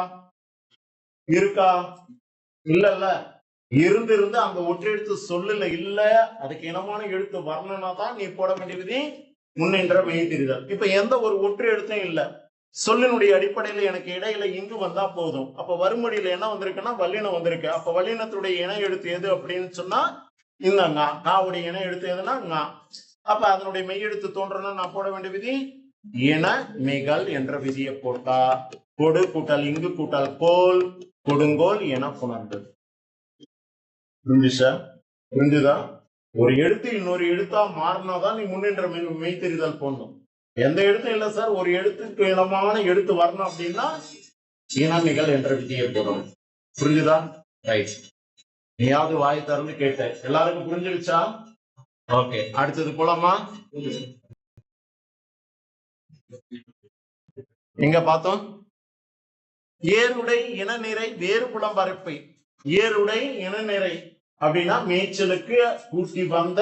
A: இருக்கா? இல்ல. இருந்து அந்த ஒற்றெழுத்து சொல்லல இல்ல, அதுக்கு இனமான எழுத்து வரணும்னா தான் நீ போட வேண்டிய விதி முன்னின்ற மெய்திரிதல். இப்ப எந்த ஒரு ஒற்று எழுத்தும் இல்ல, சொல்லினுடைய அடிப்படையில எனக்கு இடையில இங்கு வந்தா போதும். அப்ப வறுமொழியில என்ன வந்திருக்குன்னா வல்லினம் வந்திருக்கு. அப்ப வல்லினத்துடைய இன எழுத்து எது அப்படின்னு சொன்னா இந்த நாவுடைய இன எழுத்து எதுனா ngா. அப்ப அதனுடைய மெய்யெழுத்து தோன்றணும் நான் போட வேண்டிய விதி இன மிகல் என்ற விதியை போட்டா கொடு கூட்டல் இங்கு கூட்டல் கோல் கொடுங்கோல் என புணர்ந்தது. புரிஞ்சுச்சா? புரிஞ்சுதா? ஒரு எழுத்து இன்னொரு எழுத்தா மாறினாதான் நீ முன்னின்ற மெய்தெரிதல் போடணும். எந்த எழுத்தும் இல்ல சார், ஒரு எழுத்துக்கு இனமான எழுத்து வரணும் அப்படின்னா இனமிகள் என்ற விதியை போடணும். புரிஞ்சுதா? ரைட். நீயாவது வாய் திறந்து கேட்ட. எல்லாருக்கும் புரிஞ்சிருச்சா? ஓகே, அடுத்தது போலாமா? எங்க பார்த்தோம்? ஏருடை இன நிறை வேறு புலம் பரப்பை. ஏருடை இன நிறை அப்படின்னா மேய்ச்சலுக்கு கூட்டி வந்த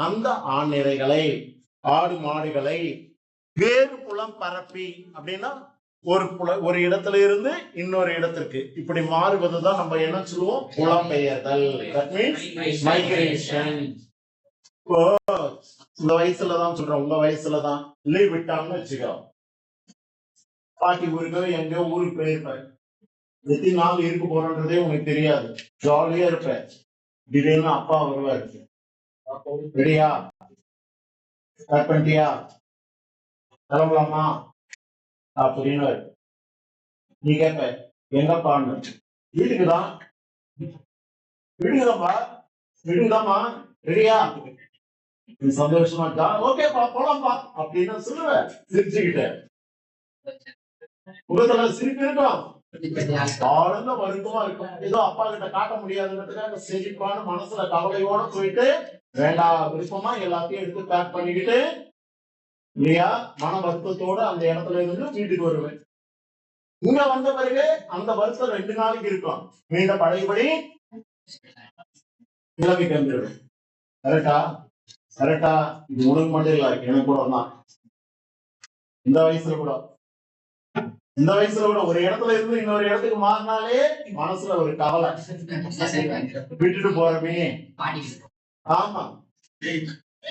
A: அந்த ஆண் நிறைகளை, ஆடு மாடுகளை. வேறு புலம் பரப்பி அப்படின்னா ஒரு இடத்துல இருந்து இன்னொரு இடத்திற்கு இப்படி மாறுவதுதான் நம்ம என்ன சொல்லுவோம்? புலம்பெயர்தல். That means migration. இப்போ இந்த வயசுலதான் சொல்றோம், உங்க வயசுலதான் லீவ் விட்டாங்கன்னு வச்சுக்கோ, பாட்டி ஊருக்கு எங்கேயோ ஊருக்கு போயிருப்பாரு. எத்தனை நாள் இருக்க போறோன்றதே உனக்கு தெரியாது, ஜாலியா இருப்ப. திடீர்னு அப்பா வருவாரு, ரெடியா, ஸ்டார்ட் பண்ணிட்டியா, கிளம்பலாமா அப்படின்னு. நீ கேட்ப எங்கப்பான்னு. வீட்டுக்குதான், வீட்டுக்குதான்ப்பா, வீட்டுக்குதாம்மா, ரெடியா, நீ சந்தோஷமா இருக்கா, ஓகேப்பா போலாம்ப்பா அப்படின்னு சொல்லுவேன் சிரிச்சுக்கிட்டு. முகத்துல சிரிப்பு இருக்கும், ஆழ்ந்த வருத்தமா இருக்கும். ஏதோ அப்பா கிட்ட காட்ட முடியாதுன்றதுக்காக சிரிப்பான மனசுல கவலையோட போயிட்டு வேண்டாம் விருப்பமா எல்லாத்தையும் எடுத்து பேக் பண்ணிக்கிட்டு இல்லையா மன வருத்தத்தோட அந்த இடத்துல இருந்து வீட்டுக்கு வருவேன். இங்க வந்த பிறகு அந்த வருஷம் 2 நாளைக்கு இருக்கும், மீண்டும் பழையபடி நிலைமைக்கு வந்துடுவேன். கரெக்டா கரெக்டா? இது உனக்கு மட்டும் இல்ல, எனக்கு கூட தான். இந்த வயசுல கூட ஒரு இடத்துல இருந்து இன்னொரு இடத்துக்கு மாறினாலே மனசுல ஒரு கவலை, விட்டுட்டு போறமே. ஆமா,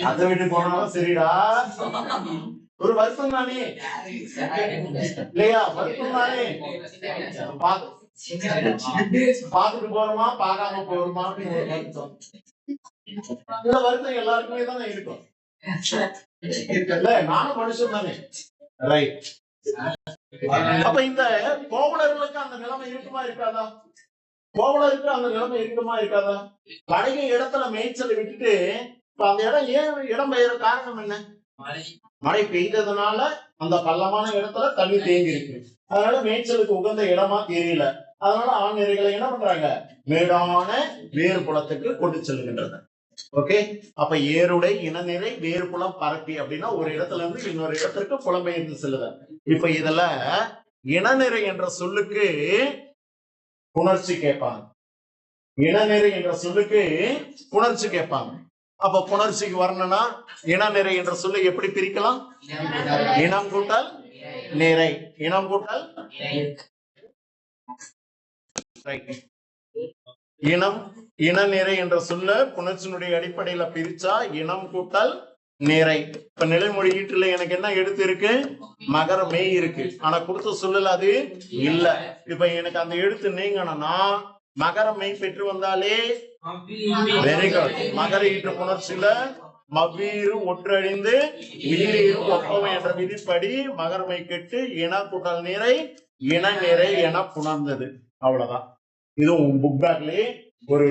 A: அத விட்டு போனாலும் சரிடா, ஒரு வருஷம் தானே இல்லையா, வருஷம் தானே, பாத்துட்டு போறோமா பார்க்காம போறோமா அப்படின்னு ஒரு வருத்தம். இந்த வருத்தம் எல்லாருக்குமே தானே இருக்கும். நானும் மனுஷன் தானே, ரைட்? அப்ப இந்த கோவலர்களுக்கு அந்த நிலைமை இருக்குமா இருக்காதா? கோவலருக்கு அந்த நிலைமை இருக்குமா இருக்காதா? பழைய இடத்துல மேய்ச்சலை விட்டுட்டு இப்ப அந்த இடம் ஏன் இடம் பெயர காரணம் என்ன? மழை பெய்ததுனால அந்த பள்ளமான இடத்துல தண்ணி தேங்கி இருக்கு, அதனால மேய்ச்சலுக்கு உகந்த இடமா தெரியல. அதனால ஆண் நிறைகளை என்ன பண்றாங்க, மேடான வேறு குளத்துக்கு கொண்டு செல்கின்றன. ஓகே, அப்ப ஏருடை இனநிறை வேறு குளம் பரப்பி அப்படின்னா ஒரு இடத்துல இருந்து இன்னொரு இடத்திற்கு புலம்பெயர்ந்து செல்லுத. இப்ப இதுல இனநிறை என்ற சொல்லுக்கு புணர்ச்சி கேட்பாங்க, இனநிறை என்ற சொல்லுக்கு புணர்ச்சி கேட்பாங்க. அப்ப புணர்ச்சிக்கு வரணும்னா இனநிறை என்ற சொல்லை எப்படி பிரிக்கலாம்? இனம் கூட்டல் நிறை, இனம் கூட்டல் இனம். இனநிறை என்ற சொல்ல புணர்ச்சியினுடைய அடிப்படையில பிரிச்சா இனம் கூட்டல் நிறை. இப்ப நிலைமொழி ஈட்டுல எனக்கு என்ன எடுத்து இருக்கு? மகர மெய் இருக்கு, ஆனா கொடுத்த சொல்லல அது இல்ல. இப்ப எனக்கு அந்த எழுத்து நீங்கணும்னா மகர மெய் பெற்று வந்தாலே வெரி குட். மகர ஈட்டு புணர்ச்சியில மவ்வீறு ஒற்றழிந்து உயிரீறு ஒப்பவை என்ற விதிப்படி மகரமை கெட்டு இன கூட்டல் நிறை இன நிறை என புணர்ந்தது. அவ்வளவுதான். இது உங்க புக் பேக்லயே ஒரு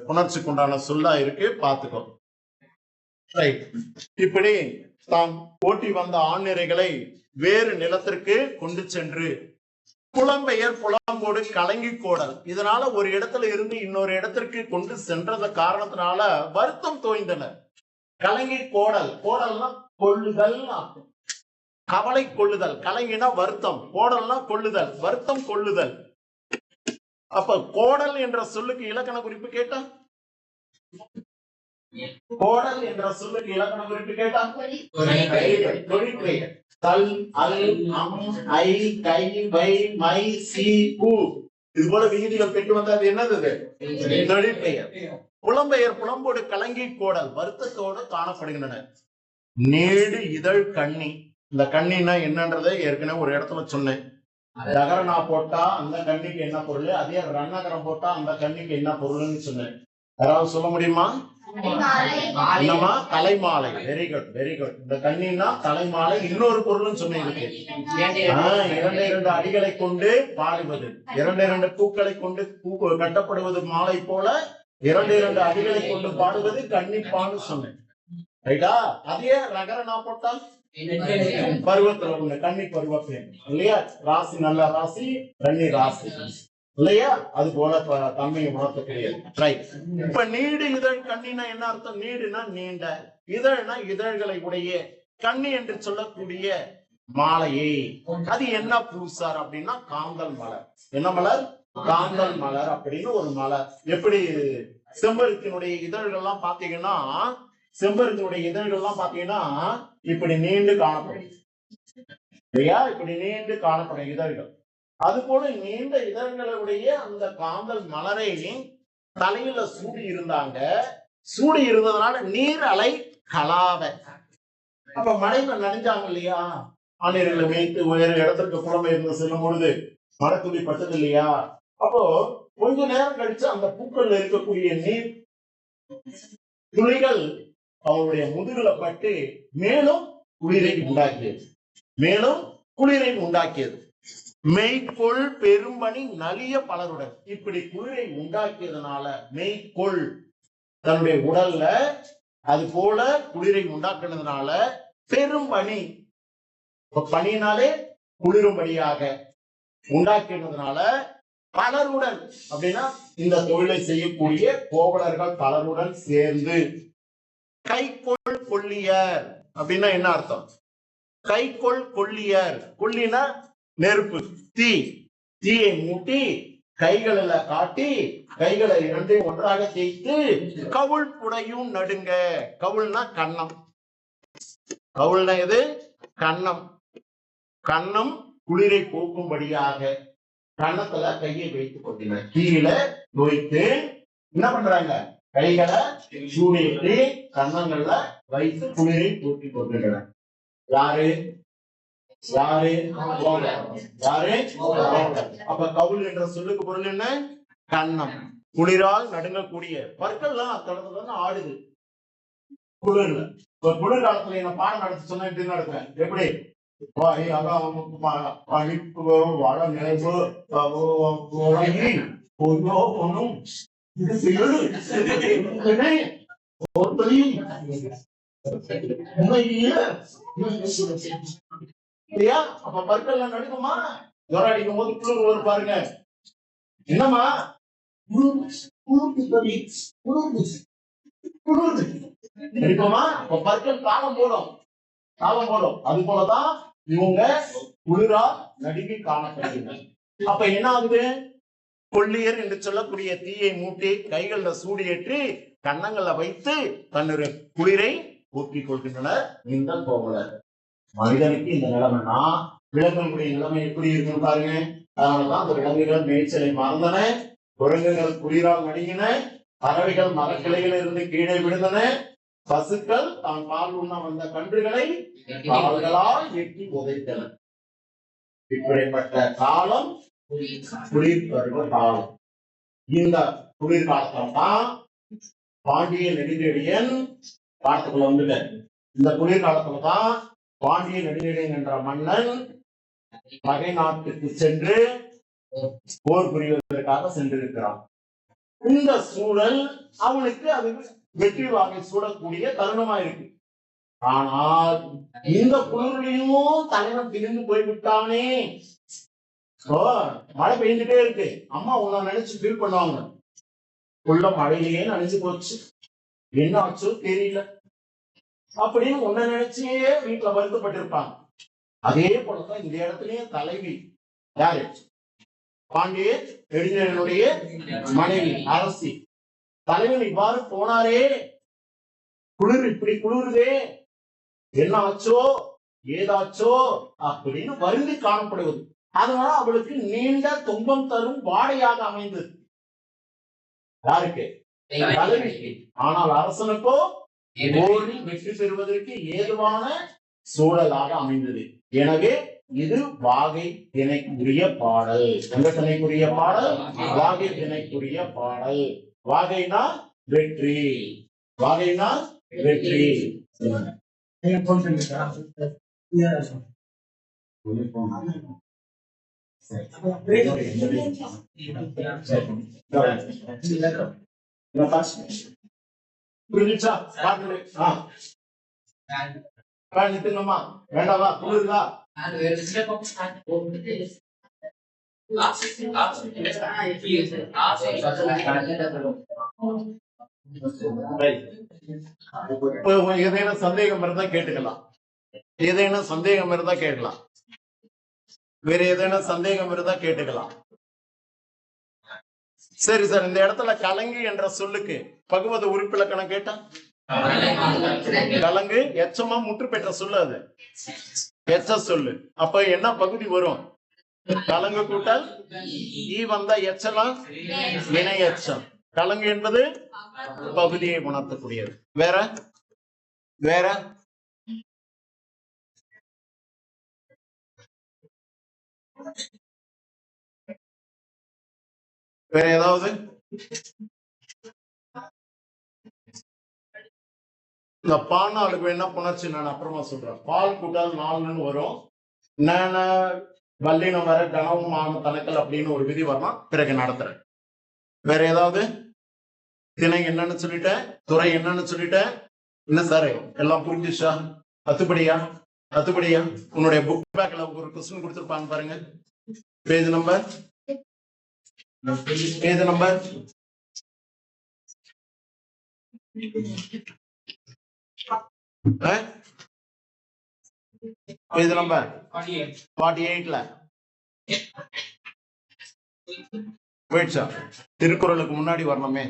A: புணர்ச்சிக்கு உண்டான சொல்லா இருக்கு, பாத்துக்கோ. இப்படி தாம் ஓட்டி வந்த ஆண்நிறைகளை வேறு நிலத்திற்கு கொண்டு சென்று புலம்பெயர் புலம்போடு கலங்கி கோடல். இதனால ஒரு இடத்துல இருந்து இன்னொரு இடத்திற்கு கொண்டு சென்றத காரணத்தினால வருத்தம் தோய்ந்தனர். கலங்கி கோடல், கோடல்னா கொள்ளுதல், கவலை கொள்ளுதல். கலங்கினா வருத்தம், கோடல்னா கொள்ளுதல், வருத்தம் கொள்ளுதல். அப்ப கோடல் என்ற சொல்லுக்கு இலக்கண குறிப்பு கேட்டா, கோடல் என்ற சொல்லுக்கு இலக்கண குறிப்பு கேட்டா தொழிற்பெயர். தல், அல், அம், ஐ, கை, வை, மை, சி, பூ இது போல விகுதிகள் பெற்று வந்தது என்னது? தொழிற்பெயர். புலம்பெயர் புலம்போடு கலங்கி கோடல் வருத்தத்தோடு காணப்படுகின்றன. நீடு இதழ் கண்ணி. இந்த கண்ணினா என்னன்றதை ஏற்கனவே ஒரு இடத்துல சொன்னேன். தகரனா போட்டா அந்த கண்ணிக்கு என்ன பொருள், அதே ரன்னகரம் போட்டா அந்த கண்ணிக்கு என்ன பொருள்னு சொன்னேன். யாராவது சொல்ல முடியுமா? என்னமா? தலைமாலை. Very good, very good. இந்த கண்ணின்னா தலைமாலை. இன்னொரு பொருள்னு சொன்னேன் இருக்கு. 2 அடிகளை கொண்டு பாடுவது, 2 பூக்களை கொண்டு பூ கட்டப்படுவது மாலை போல 2 அடிகளை கொண்டு பாடுவது கன்னிப்பான்னு சொன்னேன். ரைட்டா? அதே ரகரனா போட்டா பருவத்துல உள்ள கன்னி பருவப்பெண் இல்லையா? ராசி நல்ல ராசி, கன்னி ராசி இல்லையா? அது போல தன்மையை உணர்த்தக்கூடியது. ரைட். இப்ப நீடு இதழ் கண்ணினா என்ன அர்த்தம்? நீடுனா நீண்ட, இதழ்னா இதழ்களை உடைய, கண்ணி என்று சொல்லக்கூடிய மாலையை. அது என்ன பூ சார் அப்படின்னா காந்தல் மலர். என்ன மலர்? காந்தல் மலர் அப்படின்னு ஒரு மலர். எப்படி செம்பருத்தினுடைய இதழ்கள்லாம் பாத்தீங்கன்னா, செம்பருத்தினுடைய இதழ்கள்லாம் பாத்தீங்கன்னா இப்படி நீண்டு காணப்படும் இல்லையா? இப்படி நீண்டு காணப்படும் இதழ்கள். அது போல நீண்ட இதழ்களுடைய அந்த காந்தல் மலரை தலையில சூடி இருந்தாங்க. சூடி இருந்ததுனால நீர் அலை கலாவ. அப்ப மழையில நனைஞ்சாங்க இல்லையா? ஆணையர்களை மேய்த்து வேறு இடத்திற்கு புலம்பெயர்ந்து செல்லும் பொழுது மழை துளி பட்டது இல்லையா? அப்போ கொஞ்ச நேரம் கழிச்சு அந்த பூக்கள்ல இருக்கக்கூடிய நீர் துளிகள் அவருடைய முதுகுல பட்டு மேலும் குளிரை உண்டாக்கியது, மேலும் குளிரை உண்டாக்கியது. மெய்கொள் பெரும்பணி நலிய பலருடன். இப்படி குளிரை உண்டாக்கியதுனால மெய்கொள் தன்னுடைய உடல்ல அது போல குளிரை உண்டாக்குனதுனால பெரும்பணி, பணியினாலே குளிரும்படியாக உண்டாக்கினதுனால பலருடன் அப்படின்னா இந்த தொழிலை செய்யக்கூடிய கோவலர்கள் பலருடன் சேர்ந்து கைகொள் கொள்ளியர் அப்படின்னா என்ன அர்த்தம்? கைகொள் கொள்ளியர், கொல்லினா நெருப்பு, தீ, தீயை மூட்டி கைகளில காட்டி கைகளை இரண்டையும் ஒன்றாக தேய்த்து கவுள் புடையும் நடுங்க. கவுள்னா கன்னம், கவுள்னா எது? கன்னம். கன்னம் குளிரை போக்கும்படியாக கன்னத்துல கையை வைத்துக் கொண்டினர். கீழே தோய்த்து என்ன பண்றாங்க? கைகளை சூடிட்டு கன்னங்கள்ல வைத்து குளிரை போக்கிக் கொண்டிருக்கிறார். யாரு யாரு யாரு? அப்ப கவுள் என்ற சொல்லுக்கு பொருள் என்ன? கன்னம். குளிரால் நடுங்கக்கூடிய பற்கள்லாம் அத்தடத்துல ஆடுது குளிர்ல. இப்ப குளிர்காலத்துல என்ன பாடம் நடத்தி சொன்னா எப்படி நடப்பேன்? எப்படி? வள நினைவு ஒன்றும் இல்லையா? அப்ப பற்கள் நடுக்குமா? ஜொரம் அடிக்கும் போது குளிர் வரும் பாருங்க. என்னமா நடிக்குமா? அப்ப பற்கள் தாளம் போடும், தாளம் போடும். அது போலதான் இவங்க குளிரா நடுங்கி காணப்படுகிறார். அப்ப என்ன ஆகுது? கொள்ளியர் என்று சொல்லக்கூடிய தீயை மூட்டி கைகள்ல சூடியேற்றி கன்னங்களை வைத்து தன்னுடைய குளிரை போக்கிக் கொள்கின்றனர் இந்த கோவலர். மனிதனுக்கு இந்த நிலைமைனா விலங்குகளுடைய நிலைமை எப்படி இருக்குன்னு பாருங்க. அதனாலதான் அந்த விலங்குகள் மேய்ச்சலை மறந்தன, குரங்குகள் குளிரால் நடுங்கின, பறவைகள் மரக்கிளையில் இருந்து கீழே விழுந்தன, பசுக்கள் தான் பால் உண்ண வந்த கன்றுகளை கால்களால் எட்டி உதைத்தன. இப்படிப்பட்ட காலம் குளிர் பருவ காலம். இந்த குளிர்காலத்தில் தான் பாண்டிய நெடுஞ்செழியன் காலத்துக்குள்ள வந்துட்ட. இந்த குளிர்காலத்துல தான் பாண்டிய நெடுஞ்செழியன் என்ற மன்னன் பகை நாட்டுக்கு சென்று போர் புரிவதற்காக சென்றிருக்கிறான். இந்த சூழல் அவனுக்கு அது வெற்றி வாகை சூடக்கூடிய தருணமா இருக்கு. ஆனால் இந்த குளிர்லையும் தலைவன் பிரிந்து போய்விட்டானே. மழை பெய்ஞ்சுட்டே இருக்கு. அம்மா உன்னை நினைச்சு ஃபீல் பண்ணுவாங்க. உள்ள மழையிலேயே நினைச்சு போச்சு, என்ன ஆச்சோ தெரியல அப்படின்னு உன்னை நினைச்சே வீட்டுல வருத்தப்பட்டிருப்பாங்க. அதே போலதான் இந்த இடத்துலயே தலைவி யாரு? பாண்டிய நெடுஞ்செழியனுடைய மனைவி அரசி. தலைவன் இவ்வாறு போனாரே, குளிர் இப்படி குளிருதே, என்ன ஆச்சோ ஏதாச்சோ அப்படின்னு வருந்தி காணப்படுவது. அதனால அவளுக்கு நீண்ட துன்பம் தரும் வாடையாக அமைந்தது. யாருக்கு? தலைவிக்கு. ஆனால் அரசனுக்கோ போரில் வெற்றி பெறுவதற்கு ஏதுவான சூழலாக அமைந்தது. எனவே இது வாகை திணைக்குரிய பாடல். எந்த திணைக்குரிய பாடல்? வாகை திணைக்குரிய பாடல். வாகைனா வெற்றி, வாகைனா வெற்றி. புரிஞ்சுச்சா? நிறுத்துங்கம்மா, வேண்டாமா? புரியுதா? ஏதேனும் சந்தேகம் இருந்தா கேட்டுக்கலாம், ஏதேனும் சந்தேகம் இருந்தா கேட்கலாம், வேற ஏதேனும் சந்தேகம் இருந்தா கேட்டுக்கலாம். சரி சார், இந்த இடத்துல கலங்கு என்ற சொல்லுக்கு பகுவத உறுப்பிலக்கணம் கேட்டா? கலங்கு எச்சமா முற்று பெற்ற சொல்லு, அது எச்ச சொல்லு. அப்ப என்ன பகுதி வரும்? கலங்கு கூட்டல் ஈ வந்தா எச்சலாம் வினை எச்சம். கலங்கு என்பது பகுதியை உணர்த்தக்கூடியது. வேற வேற வேற ஏதாவது? இந்த பானாளுக்கு என்ன புணர்ச்சி நான் அப்புறமா சொல்றேன். பால் கூட்டால் நாலுன்னு வரும். வல்லினம் வர கனவும் ஆகும் தனக்கல் அப்படின்னு ஒரு விதி வரணும், பிறகு நடத்துறேன். வேற ஏதாவது? திணை என்னன்னு சொல்லிட்டேன், துறை என்னன்னு சொல்லிட்டேன். என்ன சார் எல்லாம் புரிஞ்சுச்சா? அத்துப்படியா? அத்துப்படியா? உன்னுடைய புக் பேக்ல ஒரு கொஸ்டின் கொடுத்துருப்பாங்க பாருங்க. Page number page number page number 48ல போயிடுச்சா? திருக்குறளுக்கு முன்னாடி வரணுமே.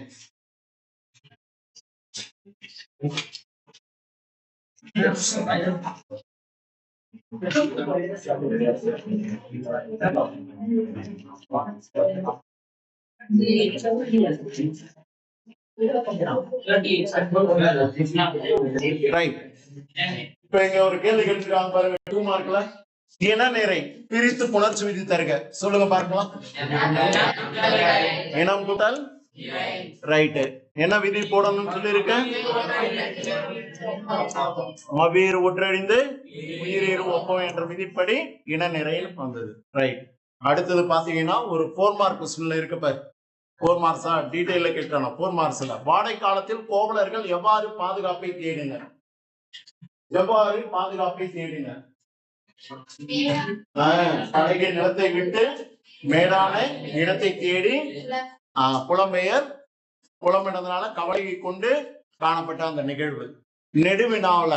A: இப்ப இங்க ஒரு கேள்வி கேட்டிருக்காங்க பாருங்க, 2 மார்க்ல. இனநிறை பிரித்து புணர்ச்சி விதி தருக. சொல்லுங்க பார்க்கலாம். இனம் கூட்டல் ரைட். என்ன விதி போடணும்னு சொல்லி இருக்க? மவீர் ஒற்றறிந்து உயிரீர் ஒப்பம் என்ற விதிப்படி இனநிறையில் வந்தது. ரைட். அடுத்தது பாத்தீங்கன்னா ஒரு 4 மார்க் கொஸ்டின்ல இருக்கு பாரு. 4 மார்க்ஸா டீடைல்ல கேட்டானா? 4 மார்க்ஸ்ல வாடை காலத்தில் கோவலர்கள் எவ்வாறு பாதுகாப்பை தேடினர்? எவ்வாறு பாதுகாப்பை தேடினர்? படகை நிலத்தை விட்டு மேடான இடத்தை தேடி புலம்பெயர் புலம்பினதுனால கவலையை கொண்டு காணப்பட்ட அந்த நிகழ்வு. நெடுவினாவுல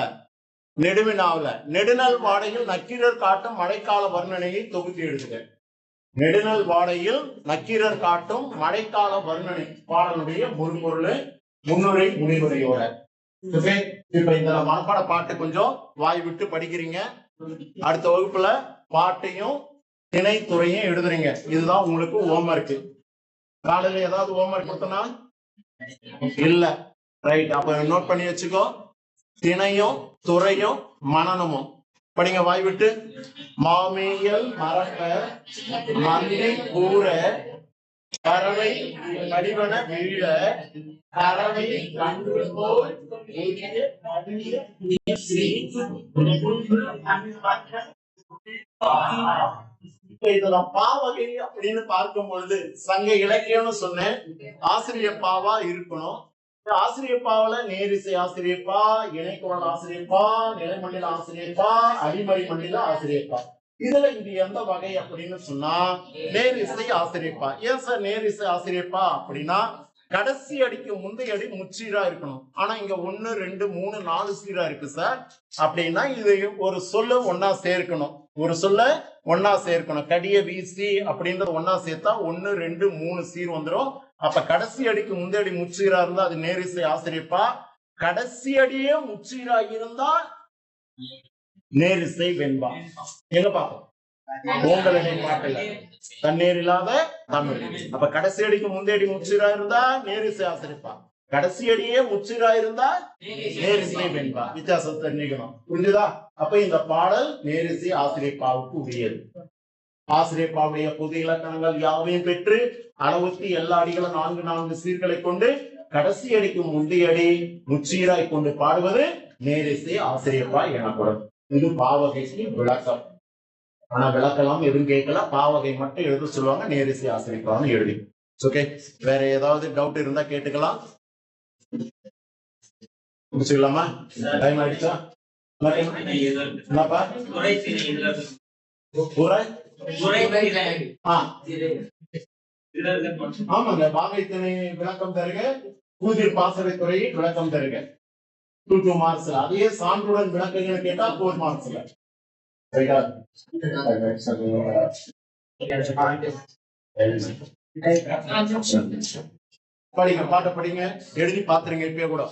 A: நெடுநல் வாடையில் நக்கீரர் காட்டும் மழைக்கால வர்ணனையை தொகுத்து எழுதுக. நெடுநல் வாடையில் நக்கீரர் காட்டும் மழைக்கால வர்ணனை பாடலுடைய முன்முருள் முன்னுரை முடிவுரையோட. இப்ப இந்த மனப்பாட பாட்டு கொஞ்சம் வாய் விட்டு படிக்கிறீங்க. அடுத்த வகுப்புல பாட்டையும் திணை துறையும் எழுதுறீங்க. இதுதான் உங்களுக்கு ஹோம்வொர்க். காலையில ஏதாவது ஹோம்வொர்க் கொடுத்தனா? இல்ல. ரைட். அப்ப நோட் பண்ணி வச்சுக்கோ. திணையும் துறையும் மனனமும் படிங்க வாய் விட்டு. மாமியல் மரப மந்தி கூற பறவை வடிவன வீழ பறவை கண்டு போல் இதெல்லாம் பாவகை அப்படின்னு பார்க்கும் பொழுது சங்க இலக்கியம்னு சொன்னேன். ஆசிரியர் பாவா இருக்கணும். ஆசிரியர் பாவல நேரிசை ஆசிரியப்பா, இணைக்குரல் ஆசிரியப்பா, நிலைமண்டல ஆசிரியப்பா, அடிமறி மண்டல ஆசிரியப்பா. இதுல இது எந்த வகை அப்படின்னு சொன்னா நேரிசை ஆசிரியப்பா. ஏன் சார் நேரிசை ஆசிரியப்பா அப்படின்னா கடைசி அடிக்கு முந்தைய அடி முச்சீரா இருக்கணும். ஆனா இங்க 1 2 3 4 சீரா இருக்கு சார். அப்படின்னா இது ஒரு சொல்ல ஒன்னா சேர்க்கணும். ஒரு சொல்ல ஒன்னா சேர்க்கணும். கடிய வீசி அப்படின்றது ஒன்னா சேர்த்தா 1 2 3 சீர் வந்துடும். அப்ப கடைசி அடிக்கு முந்தைய அடி முச்சீரா இருந்தா அது நேரிசை ஆசிரியப்பா. கடைசி அடியே முச்சீரா இருந்தா நேரிசை வெண்பா. எங்க பாப்போம்? உங்களுடைய பாட்டுல தண்ணீர் இல்லாத தமிழ். அப்ப கடைசி அடிக்கு முந்தைய முச்சீரா இருந்தா நேரிசை ஆசிரியப்பா. கடைசி அடியே முச்சீரா இருந்தா நேரிசை வெண்பா. வித்தியாசத்தை தெரிஞ்சுக்கணும். புரிஞ்சுதா? அப்ப இந்த பாடல் நேரிசை ஆசிரியப்பாவுக்கு உரியது. ஆசிரியப்பாவுடைய பொது இலக்கணங்கள் யாவையும் பெற்று அளவுக்கு எல்லா அடிகளும் 4 சீர்களை கொண்டு கடைசி அடிக்கு முந்தைய அடி முச்சீராய் கொண்டு பாடுவது நேரிசை ஆசிரியப்பா எனப்படும். இது பாவகைக்கு விளக்கம். ஆனா விளக்கலாம் எதுவும் கேட்கலாம். பாவகை மட்டும் எழுத சொல்லுவாங்க. நேரிசை ஆசிரியப்பான்னு எழுதி. ஓகே. வேற ஏதாவது டவுட் இருந்தா கேட்டுக்கலாம். முடிச்சுக்கலாமா? டைம் ஆயிடுச்சா? என்னப்பா? ஆமாங்க. பாகை திணை விளக்கம் தருக. கூதிர் பாசறை துறை விளக்கம் தருக. 2 மார்க்ஸ். அதே சான்றுடன் விளக்கங்கள் கேட்டா 4 மார்க்ஸ்ல. படிங்க, பாட்ட படிங்க. எழுதி பாத்துருங்க இப்பயே கூட.